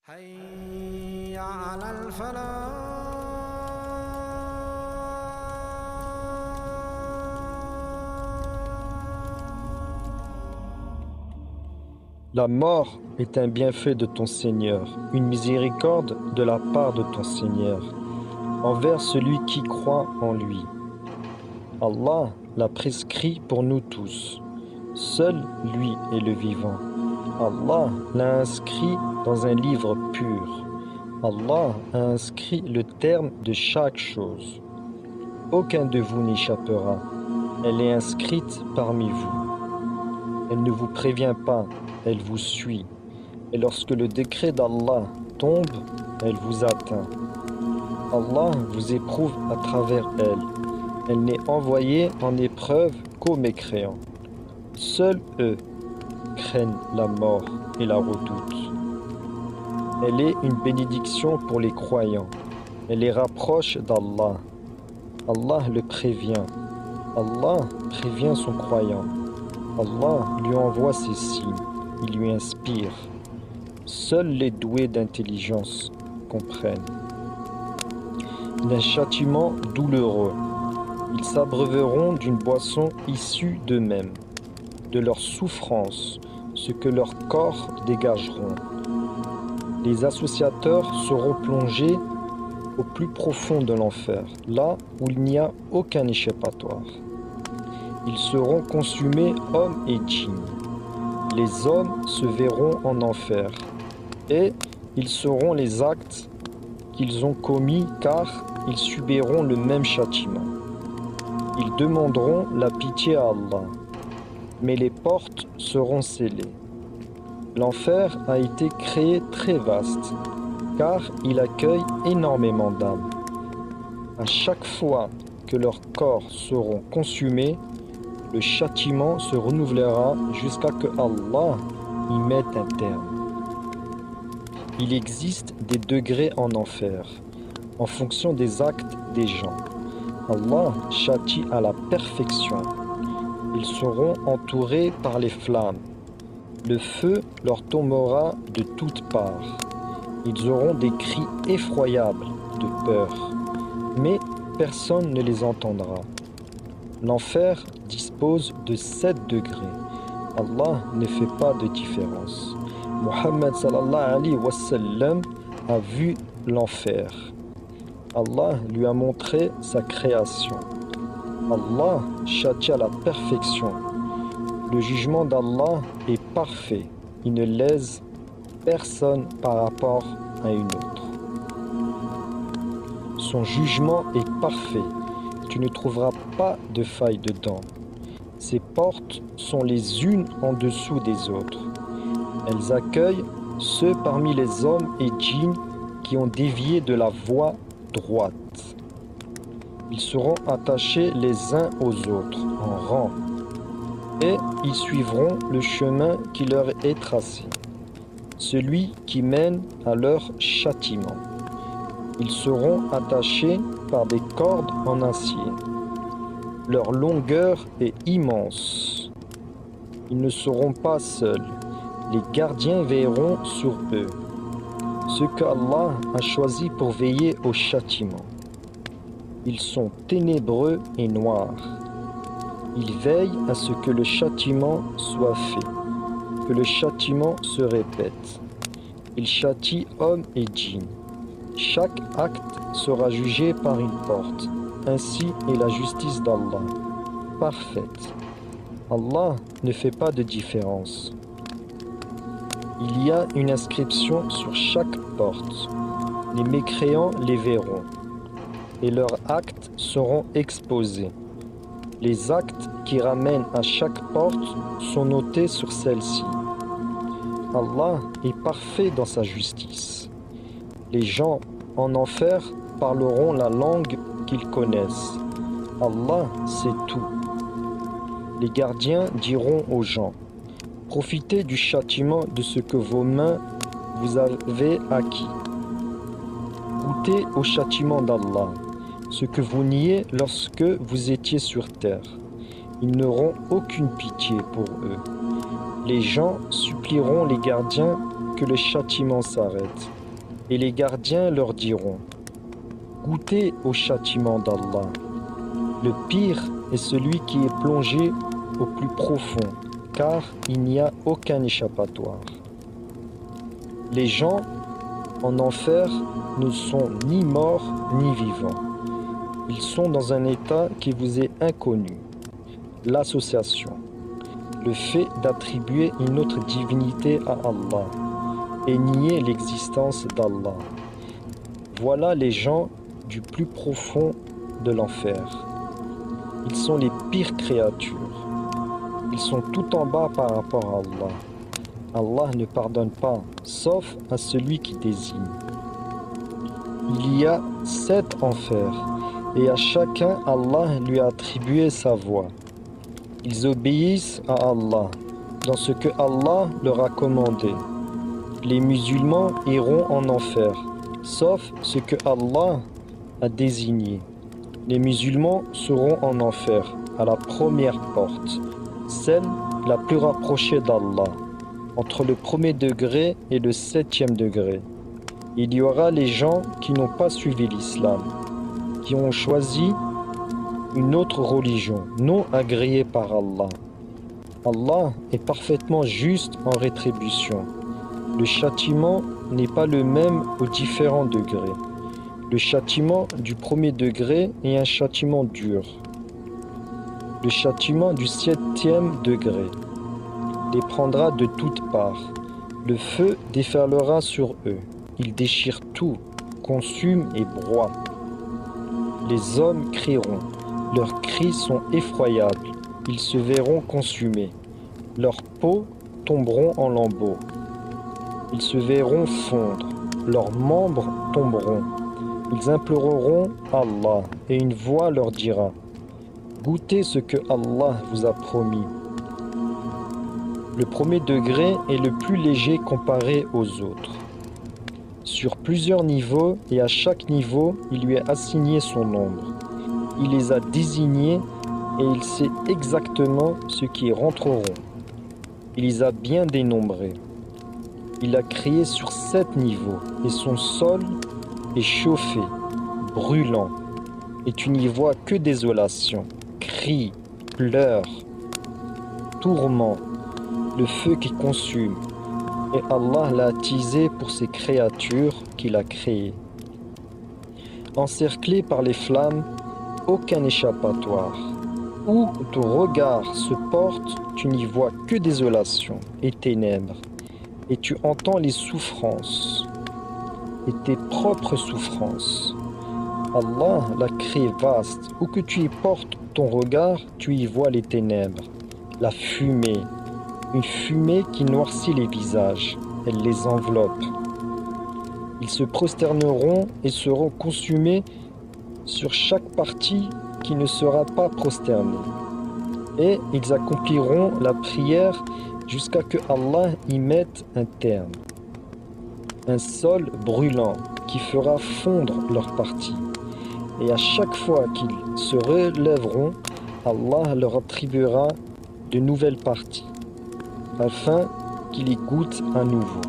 حي على الفلاح. La mort est un bienfait de ton Seigneur, une miséricorde de la part de ton Seigneur, envers celui qui croit en lui. Allah l'a prescrit pour nous tous. Seul lui est le vivant. Allah l'a inscrit dans un livre pur. Allah a inscrit le terme de chaque chose. Aucun de vous n'échappera. Elle est inscrite parmi vous. Elle ne vous prévient pas, elle vous suit. Et lorsque le décret d'Allah tombe, elle vous atteint. Allah vous éprouve à travers elle. Elle n'est envoyée en épreuve qu'aux mécréants. Seuls eux craignent la mort et la redoutent. Elle est une bénédiction pour les croyants. Elle les rapproche d'Allah. Allah le prévient. Allah prévient son croyant. Allah lui envoie ses signes. Il lui inspire. Seuls les doués d'intelligence comprennent. D'un châtiment douloureux. Ils s'abreuveront d'une boisson issue d'eux-mêmes, de leur souffrance, ce que leurs corps dégageront. Les associateurs seront plongés au plus profond de l'enfer, là où il n'y a aucun échappatoire. Ils seront consumés, hommes et djinns. Les hommes se verront en enfer, et ils sauront les actes qu'ils ont commis, car ils subiront le même châtiment. Ils demanderont la pitié à Allah, mais les portes seront scellées. L'enfer a été créé très vaste, car il accueille énormément d'âmes. À chaque fois que leurs corps seront consumés, le châtiment se renouvellera jusqu'à que Allah y mette un terme. Il existe des degrés en enfer, en fonction des actes des gens. Allah châtie à la perfection. Ils seront entourés par les flammes. Le feu leur tombera de toutes parts. Ils auront des cris effroyables de peur, mais personne ne les entendra. L'enfer dispose de 7 degrés. Allah ne fait pas de différence. Muhammad sallallahu alayhi wa sallam a vu l'enfer. Allah lui a montré sa création. Allah châtie à la perfection. Le jugement d'Allah est parfait. Il ne lèse personne par rapport à une autre. Son jugement est parfait. Tu ne trouveras pas de faille dedans. Ses portes sont les unes en dessous des autres. Elles accueillent ceux parmi les hommes et djinns qui ont dévié de la voie droite. Ils seront attachés les uns aux autres en rang et ils suivront le chemin qui leur est tracé, celui qui mène à leur châtiment. Ils seront attachés par des cordes en acier. Leur longueur est immense. Ils ne seront pas seuls. Les gardiens veilleront sur eux, ce qu'Allah a choisi pour veiller au châtiment. Ils sont ténébreux et noirs. Ils veillent à ce que le châtiment soit fait, que le châtiment se répète. Ils châtient hommes et djinns. Chaque acte sera jugé par une porte. Ainsi est la justice d'Allah, parfaite. Allah ne fait pas de différence. Il y a une inscription sur chaque porte. Les mécréants les verront, et leurs actes seront exposés. Les actes qui ramènent à chaque porte sont notés sur celle-ci. Allah est parfait dans sa justice. Les gens en enfer parleront la langue qu'ils connaissent. Allah sait tout. Les gardiens diront aux gens: profitez du châtiment de ce que vos mains vous avez acquis. Goûtez au châtiment d'Allah, ce que vous niez lorsque vous étiez sur terre. Ils n'auront aucune pitié pour eux. Les gens supplieront les gardiens que le châtiment s'arrête. Et les gardiens leur diront: goûtez au châtiment d'Allah. Le pire est celui qui est plongé au plus profond, car il n'y a aucun échappatoire. Les gens en enfer ne sont ni morts ni vivants. Ils sont dans un état qui vous est inconnu. L'association, le fait d'attribuer une autre divinité à Allah et nier l'existence d'Allah. Voilà les gens du plus profond de l'enfer. Ils sont les pires créatures. Ils sont tout en bas par rapport à Allah. Allah ne pardonne pas, sauf à celui qui désigne. Il y a 7 enfers, et à chacun Allah lui a attribué sa voie. Ils obéissent à Allah dans ce que Allah leur a commandé. Les musulmans iront en enfer, sauf ce que Allah a désigné. Les musulmans seront en enfer à la première porte, celle la plus rapprochée d'Allah, entre le 1er degré et le 7e degré. Il y aura les gens qui n'ont pas suivi l'islam, qui ont choisi une autre religion non agréée par Allah. Allah est parfaitement juste en rétribution. Le châtiment n'est pas le même aux différents degrés. Le châtiment du 1er degré est un châtiment dur. Le châtiment du 7e degré les prendra de toutes parts. Le feu déferlera sur eux. Il déchire tout, consume et broie. Les hommes crieront. Leurs cris sont effroyables. Ils se verront consumés. Leurs peaux tomberont en lambeaux. Ils se verront fondre. Leurs membres tomberont. Ils imploreront Allah et une voix leur dira: goûtez ce que Allah vous a promis. Le 1er degré est le plus léger comparé aux autres. Sur plusieurs niveaux et à chaque niveau, il lui est assigné son nombre. Il les a désignés et il sait exactement ceux qui y rentreront. Il les a bien dénombrés. Il a créé sur 7 niveaux et son sol est chauffé, brûlant, et tu n'y vois que désolation, cris, pleurs, tourments, le feu qui consume. Et Allah l'a attisé pour ces créatures qu'il a créées. Encerclé par les flammes, aucun échappatoire. Où ton regard se porte, tu n'y vois que désolation et ténèbres. Et tu entends les souffrances et tes propres souffrances. Allah l'a créé vaste. Où que tu y portes ton regard, tu y vois les ténèbres, la fumée, une fumée qui noircit les visages, elle les enveloppe. Ils se prosterneront et seront consumés sur chaque partie qui ne sera pas prosternée. Et ils accompliront la prière jusqu'à que Allah y mette un terme. Un sol brûlant qui fera fondre leur partie. Et à chaque fois qu'ils se relèveront, Allah leur attribuera de nouvelles parties, afin qu'ils y goûtent à nouveau.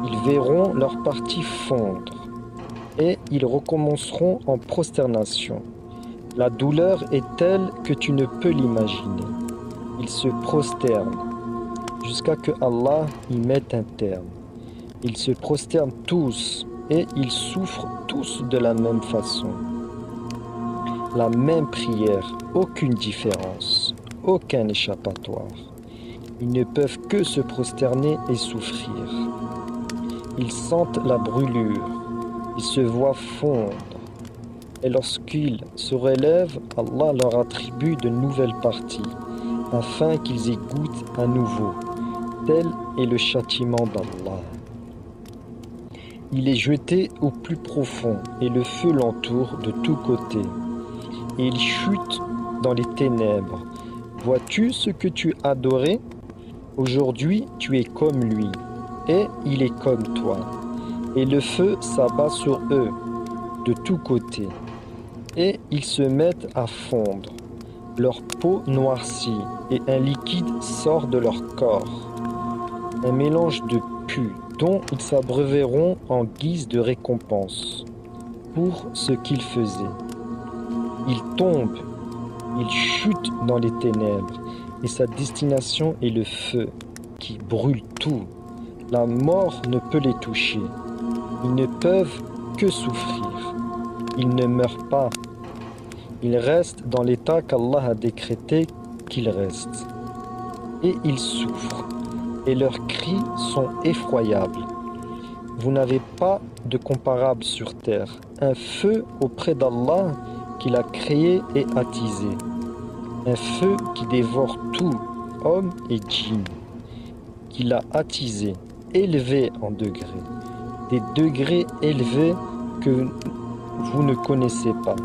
Ils verront leur partie fondre, et ils recommenceront en prosternation. La douleur est telle que tu ne peux l'imaginer. Ils se prosternent, jusqu'à que Allah y mette un terme. Ils se prosternent tous, et ils souffrent tous de la même façon. La même prière, aucune différence, aucun échappatoire. Ils ne peuvent que se prosterner et souffrir. Ils sentent la brûlure, ils se voient fondre. Et lorsqu'ils se relèvent, Allah leur attribue de nouvelles parties, afin qu'ils y goûtent à nouveau. Tel est le châtiment d'Allah. Il est jeté au plus profond, et le feu l'entoure de tous côtés. Et il chute dans les ténèbres. Vois-tu ce que tu adorais? Aujourd'hui, tu es comme lui, et il est comme toi. Et le feu s'abat sur eux, de tous côtés. Et ils se mettent à fondre. Leur peau noircit, et un liquide sort de leur corps. Un mélange de corrompus dont ils s'abreuveront en guise de récompense pour ce qu'ils faisaient. Ils tombent, ils chutent dans les ténèbres et sa destination est le feu qui brûle tout. La mort ne peut les toucher. Ils ne peuvent que souffrir. Ils ne meurent pas. Ils restent dans l'état qu'Allah a décrété qu'ils restent. Et ils souffrent. Et leurs cris sont effroyables. Vous n'avez pas de comparable sur terre. Un feu auprès d'Allah qu'il a créé et attisé. Un feu qui dévore tout, hommes et djinns. Qu'il a attisé, élevé en degrés. Des degrés élevés que vous ne connaissez pas.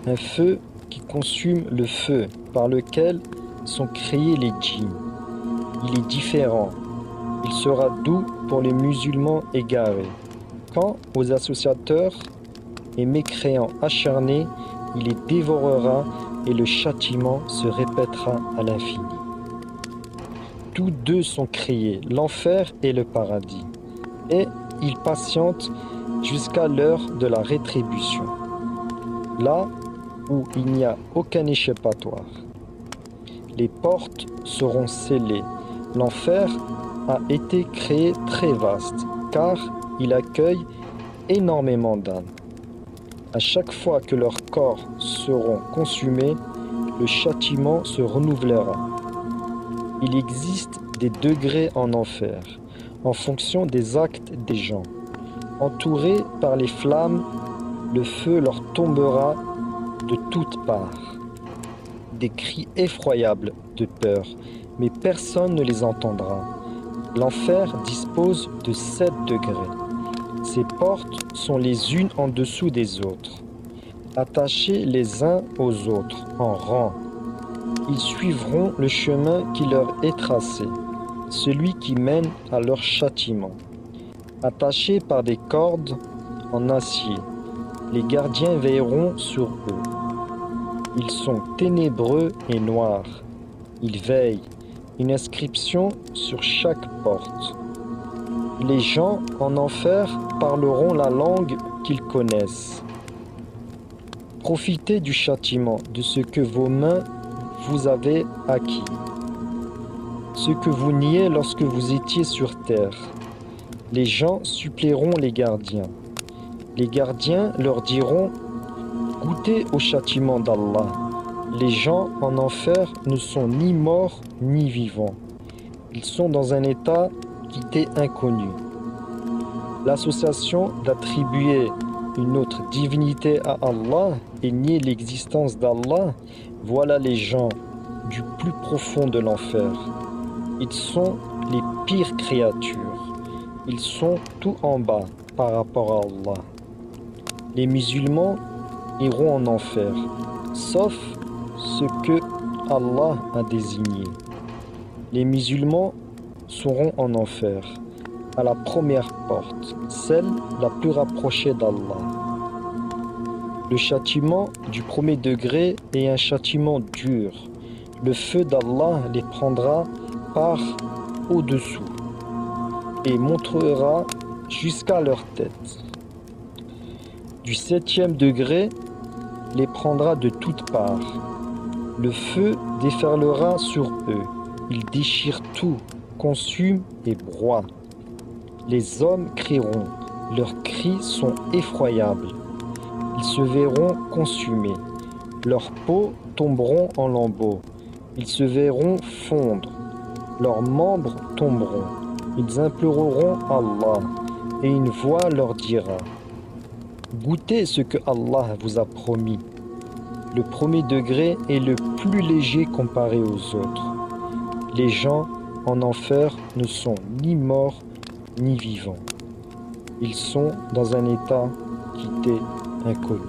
Un feu qui consume le feu par lequel sont créés les djinns. Il est différent. Il sera doux pour les musulmans égarés. Quant aux associateurs et mécréants acharnés, il les dévorera et le châtiment se répétera à l'infini. Tous deux sont créés, l'enfer et le paradis, et ils patientent jusqu'à l'heure de la rétribution, là où il n'y a aucun échappatoire. Les portes seront scellées. L'enfer a été créé très vaste, car il accueille énormément d'âmes. À chaque fois que leurs corps seront consumés, le châtiment se renouvellera. Il existe des degrés en enfer, en fonction des actes des gens. Entourés par les flammes, le feu leur tombera de toutes parts. Des cris effroyables de peur, mais personne ne les entendra. L'enfer dispose de 7 degrés. Ses portes sont les unes en dessous des autres, attachées les uns aux autres en rang. Ils suivront le chemin qui leur est tracé, celui qui mène à leur châtiment. Attachés par des cordes en acier, les gardiens veilleront sur eux. Ils sont ténébreux et noirs. Ils veillent, une inscription sur chaque porte. Les gens en enfer parleront la langue qu'ils connaissent. Profitez du châtiment, de ce que vos mains vous avez acquis, ce que vous niez lorsque vous étiez sur terre. Les gens suppléeront les gardiens. Les gardiens leur diront « Goûtez au châtiment d'Allah ». Les gens en enfer ne sont ni morts ni vivants. Ils sont dans un état qui t'est inconnu. L'association d'attribuer une autre divinité à Allah et nier l'existence d'Allah, voilà les gens du plus profond de l'enfer. Ils sont les pires créatures. Ils sont tout en bas par rapport à Allah. Les musulmans iront en enfer, sauf ce que Allah a désigné. Les musulmans seront en enfer, à la première porte, celle la plus rapprochée d'Allah. Le châtiment du premier degré est un châtiment dur. Le feu d'Allah les prendra par au-dessous et montrera jusqu'à leur tête. Du 7e degré les prendra de toutes parts. Le feu déferlera sur eux. Il déchire tout, consume et broie. Les hommes crieront. Leurs cris sont effroyables. Ils se verront consumés. Leurs peaux tomberont en lambeaux. Ils se verront fondre. Leurs membres tomberont. Ils imploreront Allah et une voix leur dira « Goûtez ce que Allah vous a promis ». Le premier degré est le plus léger comparé aux autres. Les gens en enfer ne sont ni morts ni vivants. Ils sont dans un état qui t'est inconnu.